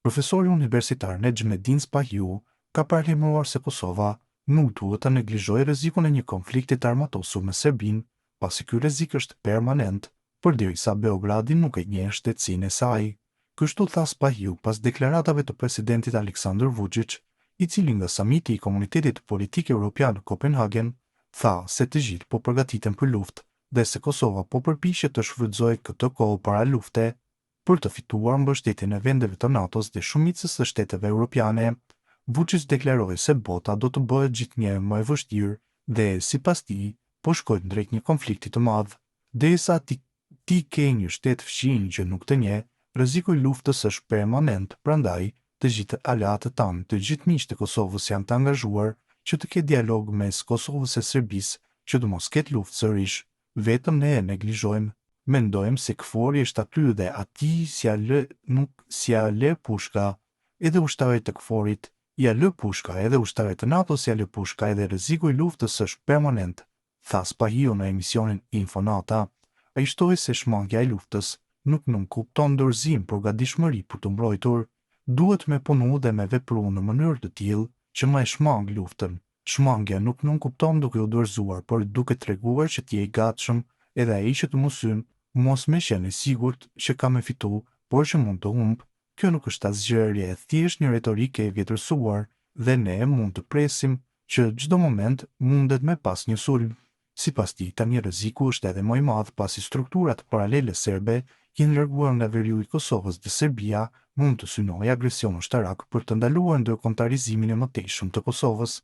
Profesori universitar Nejmedin Spahiu ka paralajmëruar se Kosova nuk duhet ta neglizhojë rrezikun e një konflikti të armatosur me Serbinë, pasi ky rrezik është permanent, përderisa Beogradi nuk e njeh shtetësinë e saj. Kështu tha Spahiu pas deklaratave të presidentit Aleksandar Vučić, i cili nga samiti i Komunitetit Politik Evropian në Kopenhagen tha se të gjithë po përgatiten për luftë dhe se Kosova po përpiqet të shfrytëzojë këtë kohë para lufte për të fituar mbështetjen e vendeve të NATO-s dhe shumicës së shteteve europiane. Vučić deklaroi se bota do të bëhet gjithnjëherë më e vështirë dhe, sipas tij, po shkojmë drejt një konflikti të madh. Derisa ti ke një shtet fqinj që nuk të njeh, rreziku i luftës është permanent, prandaj të gjithë aleatët tanë, të gjithë miqtë e Kosovës janë të angazhuar që të ketë dialog mes Kosovës e Serbisë, që të mos ketë luftë sërish. Vetëm ne e neglizhojmë. Mendojmë se KFOR-i është aty dhe atij si ja lë pushka edhe ushtarët e KFOR-it, ja lë pushka edhe ushtarët e NATO-s ja lë pushka edhe rreziku i luftës është permanent, tha Spahiu në emisionin Infonata. Ai shtoi se shmangja e luftës nuk kupton dorëzim, por gatishmëri për të mbrojtur. Duhet me punu dhe me vepru në mënyrë të tillë që më e shmang luftën. Shmangja nuk kupton duke u dorëzuar, por duke treguar që ti je i gatshëm edhe ai që të mos me qenë i sigurt që ka me fitu, por që mund të humb. Kjo nuk është asgjë e re, thjesht një retorikë e vjetërsuar dhe ne mund të presim që çdo moment mundet me pas një sulm. Sipas tij, tani rreziku është edhe më i madh pasi strukturat paralele serbe janë larguar nga veriu i Kosovës dhe Serbia mund të synojë agresion ushtarak për të ndaluar ndërkombëtarizimin e mëtejshëm të Kosovës.